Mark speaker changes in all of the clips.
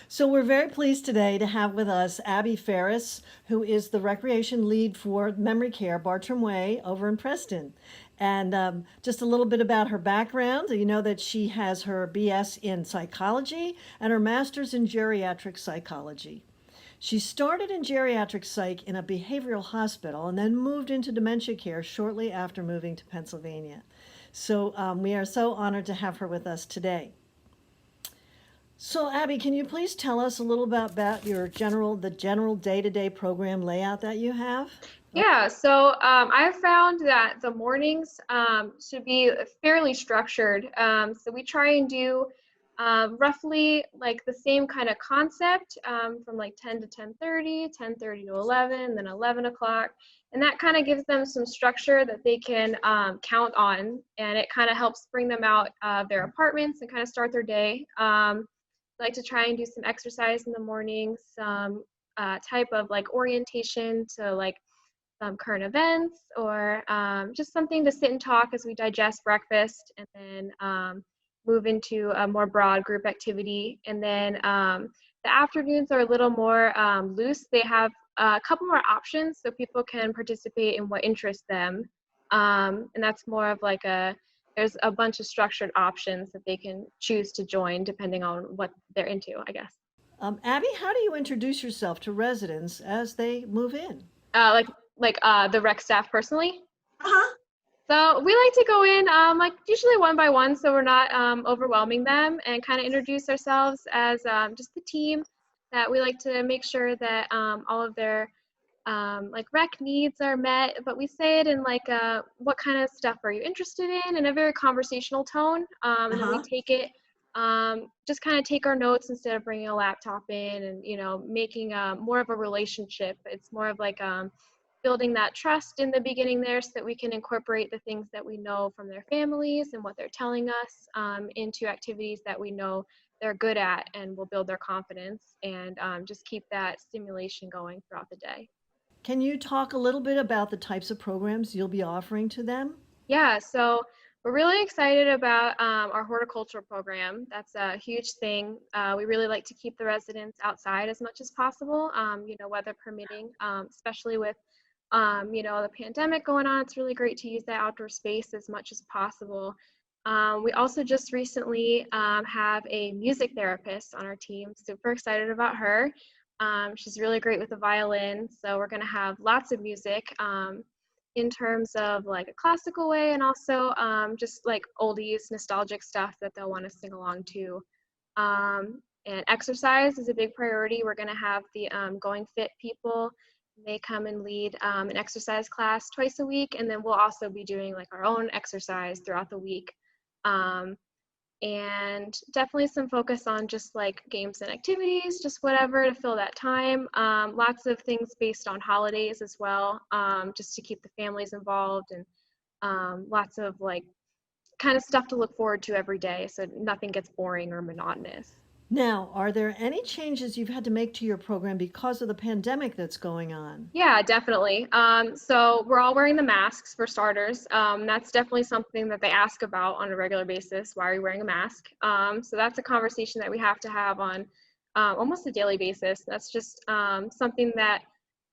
Speaker 1: So we're very pleased today to have with us Abby Ferris, who is the recreation lead for memory care, Bartram Way, over in Preston. And just a little bit about her background. You know that she has her BS in psychology and her master's in geriatric psychology. She started in geriatric psych in a behavioral hospital and then moved into dementia care shortly after moving to Pennsylvania. So we are so honored to have her with us today. So Abby, can you please tell us a little about the general day-to-day program layout that you have?
Speaker 2: Yeah, so I've found that the mornings should be fairly structured. So we try and do roughly like the same kind of concept from like 10 to 10:30, 10:30 to 11, then 11 o'clock. And that kind of gives them some structure that they can count on. And it kind of helps bring them out of their apartments and kind of start their day. I like to try and do some exercise in the morning, some type of like orientation to like current events or just something to sit and talk as we digest breakfast and then move into a more broad group activity. And then the afternoons are a little more loose. They have a couple more options so people can participate in what interests them. And that's more of like there's a bunch of structured options that they can choose to join depending on what they're into, I guess.
Speaker 1: Abby, how do you introduce yourself to residents as they move in?
Speaker 2: The rec staff personally.
Speaker 1: Uh-huh.
Speaker 2: So we like to go in like usually one by one, so we're not overwhelming them, and kind of introduce ourselves as just the team. That we like to make sure that all of their like rec needs are met, but we say it in like what kind of stuff are you interested in a very conversational tone, and then we
Speaker 1: Uh-huh.
Speaker 2: take it just kind of take our notes instead of bringing a laptop in, and making more of a relationship. It's more of like building that trust in the beginning there so that we can incorporate the things that we know from their families and what they're telling us into activities that we know they're good at and will build their confidence and just keep that stimulation going throughout the day.
Speaker 1: Can you talk a little bit about the types of programs you'll be offering to them?
Speaker 2: Yeah, so we're really excited about our horticultural program. That's a huge thing. We really like to keep the residents outside as much as possible, weather permitting, especially with, the pandemic going on. It's really great to use that outdoor space as much as possible. We also just recently have a music therapist on our team. Super excited about her. She's really great with the violin, so we're going to have lots of music. In terms of like a classical way and also just like oldies, nostalgic stuff that they'll want to sing along to. And exercise is a big priority. We're going to have the Going Fit people. They come and lead an exercise class twice a week, and then we'll also be doing like our own exercise throughout the week. Um, and definitely some focus on just like games and activities, just whatever to fill that time. Lots of things based on holidays as well, just to keep the families involved, and lots of like kind of stuff to look forward to every day so nothing gets boring or monotonous.
Speaker 1: Now, are there any changes you've had to make to your program because of the pandemic that's going on?
Speaker 2: Yeah, definitely. So we're all wearing the masks for starters. That's definitely something that they ask about on a regular basis. Why are you wearing a mask? So that's a conversation that we have to have on almost a daily basis. That's just something that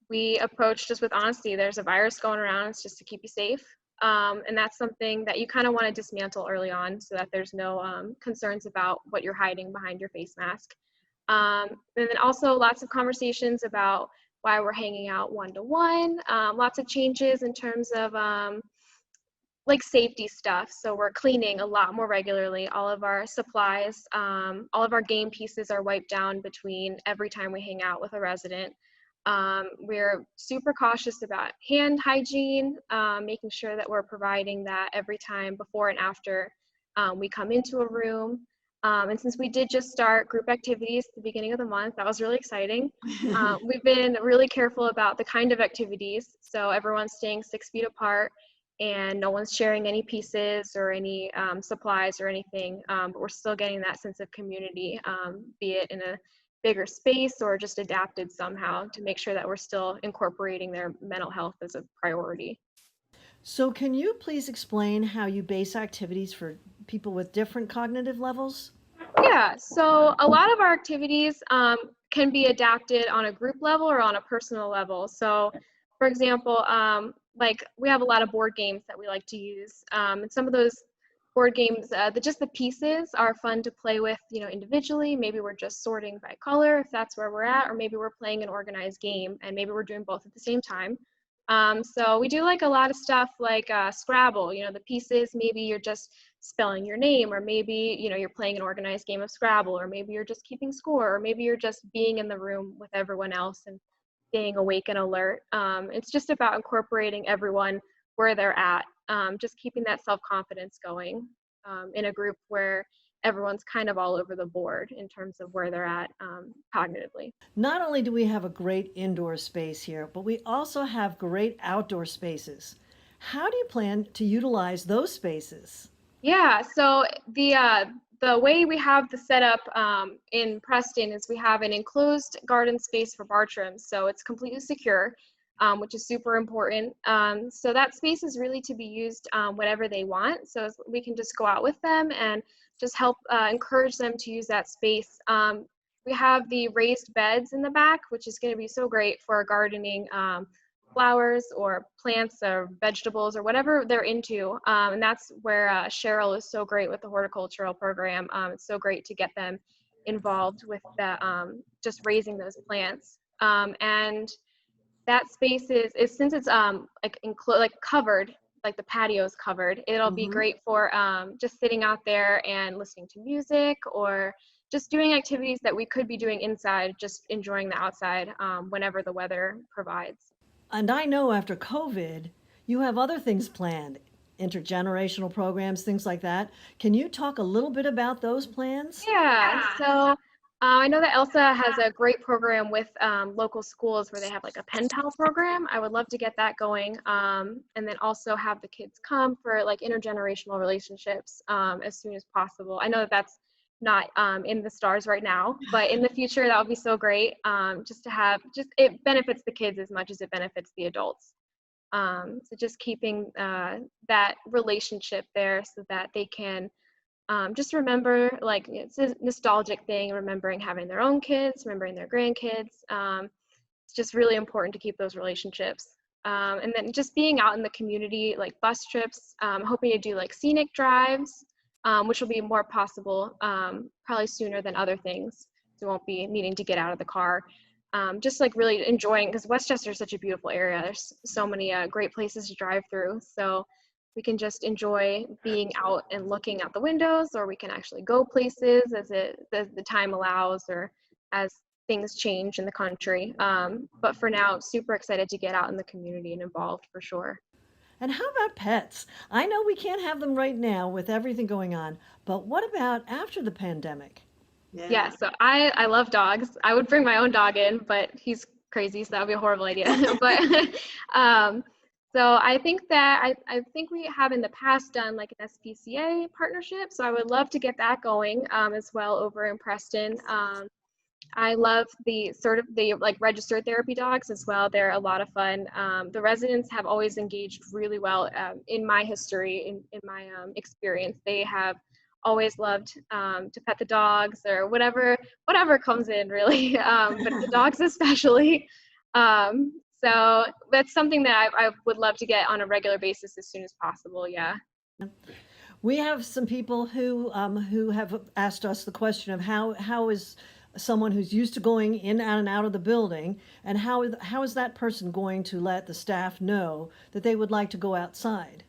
Speaker 2: we approach just with honesty. There's a virus going around. It's just to keep you safe. And that's something that you kind of want to dismantle early on so that there's no concerns about what you're hiding behind your face mask. And then also lots of conversations about why we're hanging out one-to-one. Lots of changes in terms of like safety stuff. So we're cleaning a lot more regularly. All of our supplies, all of our game pieces are wiped down between every time we hang out with a resident. We're super cautious about hand hygiene, making sure that we're providing that every time before and after we come into a room. And since we did just start group activities at the beginning of the month, that was really exciting. We've been really careful about the kind of activities, so everyone's staying 6 feet apart and no one's sharing any pieces or any supplies or anything, but we're still getting that sense of community, be it in a bigger space or just adapted somehow to make sure that we're still incorporating their mental health as a priority.
Speaker 1: So, can you please explain how you base activities for people with different cognitive levels?
Speaker 2: Yeah, so a lot of our activities can be adapted on a group level or on a personal level. So, for example, like we have a lot of board games that we like to use, and some of those board games, just the pieces are fun to play with, individually. Maybe we're just sorting by color if that's where we're at, or maybe we're playing an organized game, and maybe we're doing both at the same time. So we do like a lot of stuff like Scrabble. The pieces. Maybe you're just spelling your name, or maybe you're playing an organized game of Scrabble, or maybe you're just keeping score, or maybe you're just being in the room with everyone else and staying awake and alert. It's just about incorporating everyone where they're at, just keeping that self-confidence going in a group where everyone's kind of all over the board in terms of where they're at cognitively.
Speaker 1: Not only do we have a great indoor space here, but we also have great outdoor spaces. How do you plan to utilize those spaces?
Speaker 2: Yeah, so the way we have the setup in Preston is we have an enclosed garden space for Bartram, so it's completely secure, which is super important. So that space is really to be used whenever they want, so we can just go out with them and just help encourage them to use that space. We have the raised beds in the back, which is going to be so great for gardening. Flowers or plants or vegetables or whatever they're into. And that's where Cheryl is so great with the horticultural program. It's so great to get them involved with the, just raising those plants. And that space is since it's like covered, like the patio is covered, it'll be
Speaker 1: Mm-hmm.
Speaker 2: great for just sitting out there and listening to music, or just doing activities that we could be doing inside, just enjoying the outside whenever the weather provides.
Speaker 1: And I know after COVID, you have other things planned, intergenerational programs, things like that. Can you talk a little bit about those plans?
Speaker 2: Yeah, so I know that Elsa has a great program with local schools where they have like a pen pal program. I would love to get that going, and then also have the kids come for like intergenerational relationships as soon as possible. I know that that's not in the stars right now, but in the future that would be so great. Just to have, just it benefits the kids as much as it benefits the adults. So just keeping that relationship there so that they can just remember, like, it's a nostalgic thing, remembering having their own kids, remembering their grandkids. It's just really important to keep those relationships. And then just being out in the community, like bus trips, hoping to do like scenic drives, which will be more possible probably sooner than other things. So we won't be needing to get out of the car. Just like really enjoying, because Westchester is such a beautiful area. There's so many great places to drive through. So we can just enjoy being out and looking out the windows, or we can actually go places as the time allows, or as things change in the country. But for now, super excited to get out in the community and involved for sure.
Speaker 1: And how about pets? I know we can't have them right now with everything going on, but what about after the pandemic?
Speaker 2: Yeah, so I love dogs. I would bring my own dog in, but he's crazy, so that would be a horrible idea. But um, so I think we have in the past done like an SPCA partnership. So I would love to get that going as well over in Preston. I love the like registered therapy dogs as well. They're a lot of fun. The residents have always engaged really well in my history, in my experience. They have always loved to pet the dogs or whatever comes in really, but the dogs especially. So that's something that I would love to get on a regular basis as soon as possible. Yeah.
Speaker 1: We have some people who have asked us the question of how is someone who's used to going in and out of the building, and how is that person going to let the staff know that they would like to go outside?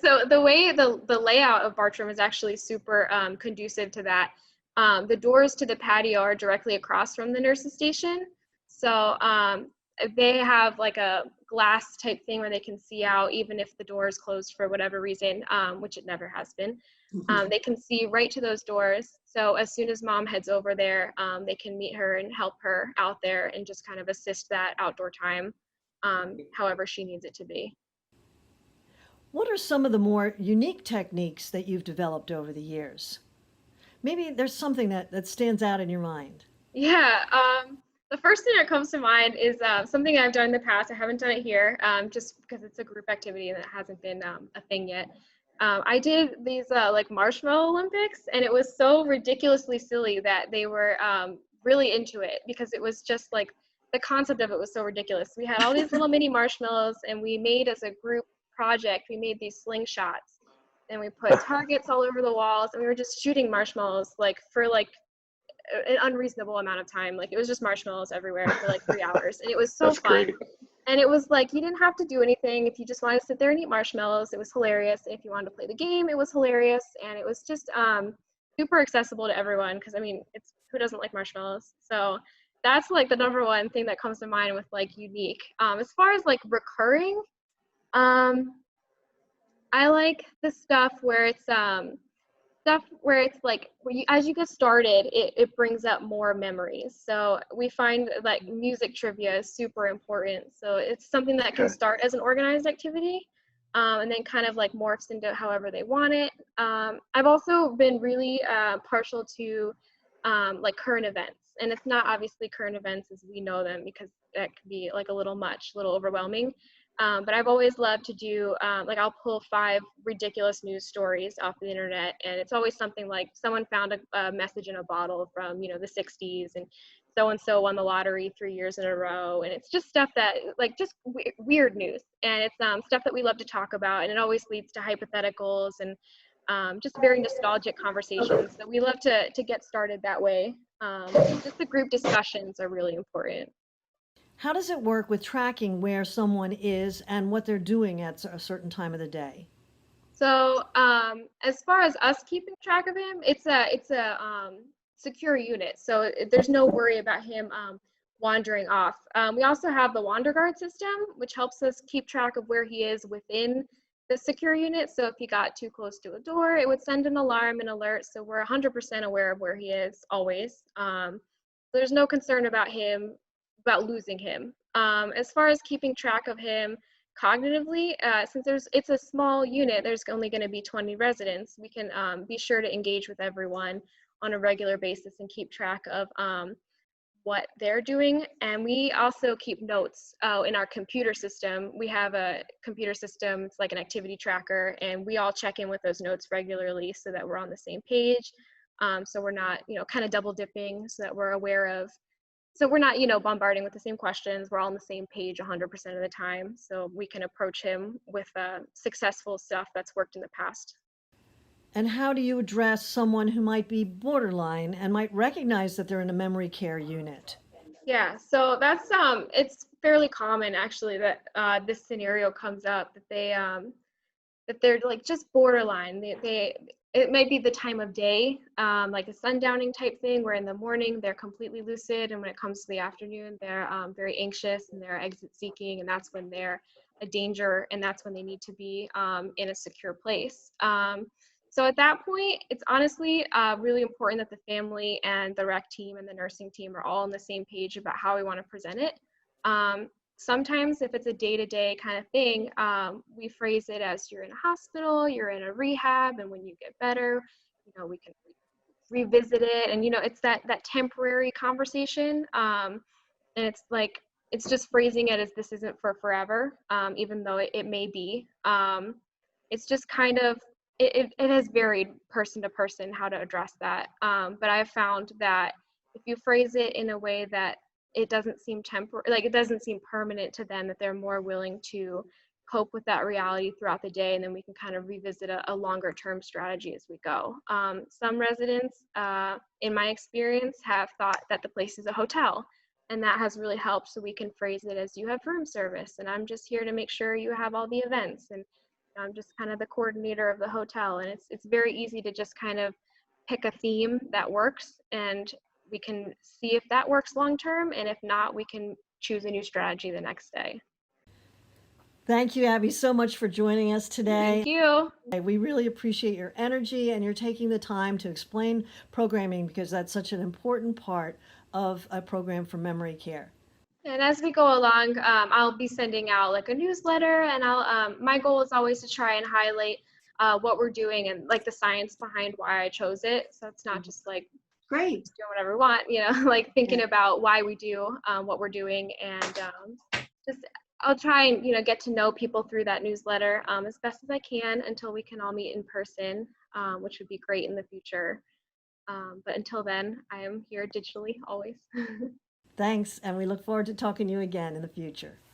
Speaker 2: So the way the layout of Bartram is actually super conducive to that. The doors to the patio are directly across from the nurses station. So they have like a glass type thing where they can see out even if the door is closed for whatever reason, which it never has been. They can see right to those doors. So as soon as mom heads over there, they can meet her and help her out there and just kind of assist that outdoor time however she needs it to be.
Speaker 1: What are some of the more unique techniques that you've developed over the years? Maybe there's something that stands out in your mind.
Speaker 2: Yeah, the first thing that comes to mind is something I've done in the past. I haven't done it here just because it's a group activity and it hasn't been a thing yet. I did these like marshmallow Olympics, and it was so ridiculously silly that they were really into it because it was just like the concept of it was so ridiculous. We had all these little mini marshmallows, and we made as a group project, we made these slingshots, and we put targets all over the walls, and we were just shooting marshmallows like for like an unreasonable amount of time. Like it was just marshmallows everywhere for like 3 hours, and it was so
Speaker 3: That's
Speaker 2: fun.
Speaker 3: great.
Speaker 2: And it was like you didn't have to do anything. If you just wanted to sit there and eat marshmallows, it was hilarious. If you wanted to play the game, it was hilarious. And it was just super accessible to everyone because I mean, it's who doesn't like marshmallows? So that's like the number one thing that comes to mind with like unique. As far as like recurring, um, I like the stuff where it's like as you get started, it brings up more memories. So we find like music trivia is super important. So it's something that can
Speaker 3: Okay.
Speaker 2: start as an organized activity and then kind of like morphs into however they want it. I've also been really partial to like current events. And it's not obviously current events as we know them because that can be like a little much, a little overwhelming. But I've always loved to do, like I'll pull 5 ridiculous news stories off the internet, and it's always something like someone found a message in a bottle from, you know, the 60s, and so-and-so won the lottery 3 years in a row, and it's just stuff that, like, just weird news, and it's stuff that we love to talk about, and it always leads to hypotheticals and just very nostalgic conversations. So we love to get started that way. Just the group discussions are really important.
Speaker 1: How does it work with tracking where someone is and what they're doing at a certain time of the day?
Speaker 2: So as far as us keeping track of him, it's a secure unit. So there's no worry about him wandering off. We also have the Wander Guard system, which helps us keep track of where he is within the secure unit. So if he got too close to a door, it would send an alarm and alert. So we're 100% aware of where he is always. There's no concern about losing him. As far as keeping track of him cognitively, since it's a small unit, there's only going to be 20 residents. We can be sure to engage with everyone on a regular basis and keep track of what they're doing. And we also keep notes in our computer system. We have a computer system, it's like an activity tracker, and we all check in with those notes regularly so that we're on the same page. So we're not, kind of double dipping, so that we're aware of, so we're not, bombarding with the same questions. We're all on the same page 100% of the time. So we can approach him with successful stuff that's worked in the past.
Speaker 1: And how do you address someone who might be borderline and might recognize that they're in a memory care unit?
Speaker 2: Yeah, so that's it's fairly common actually that this scenario comes up that they're like just borderline. It might be the time of day, like a sundowning type thing, where in the morning they're completely lucid, and when it comes to the afternoon, they're very anxious and they're exit seeking, and that's when they're a danger, and that's when they need to be in a secure place. So at that point, it's honestly really important that the family and the rec team and the nursing team are all on the same page about how we want to present it. Sometimes if it's a day-to-day kind of thing, we phrase it as you're in a hospital, you're in a rehab, and when you get better, we can revisit it. And, it's that temporary conversation. And it's like, it's just phrasing it as this isn't for forever, even though it may be. It's just kind of, it has varied person to person how to address that. But I've found that if you phrase it in a way that it doesn't seem like it doesn't seem permanent to them, that they're more willing to cope with that reality throughout the day, and then we can kind of revisit a longer term strategy as we go. Some residents, in my experience, have thought that the place is a hotel, and that has really helped. So we can phrase it as you have room service, and I'm just here to make sure you have all the events, and I'm just kind of the coordinator of the hotel. And it's very easy to just kind of pick a theme that works, and we can see if that works long term, and if not, we can choose a new strategy the next day.
Speaker 1: Thank you, Abby, so much for joining us today.
Speaker 2: Thank you.
Speaker 1: We really appreciate your energy and you're taking the time to explain programming because that's such an important part of a program for memory care.
Speaker 2: And as we go along, I'll be sending out like a newsletter, and my goal is always to try and highlight what we're doing and like the science behind why I chose it. So it's not just like
Speaker 4: Great.
Speaker 2: doing whatever we want, like thinking about why we do what we're doing, and just I'll try and get to know people through that newsletter as best as I can until we can all meet in person, which would be great in the future. But until then, I am here digitally always.
Speaker 1: Thanks, and we look forward to talking to you again in the future.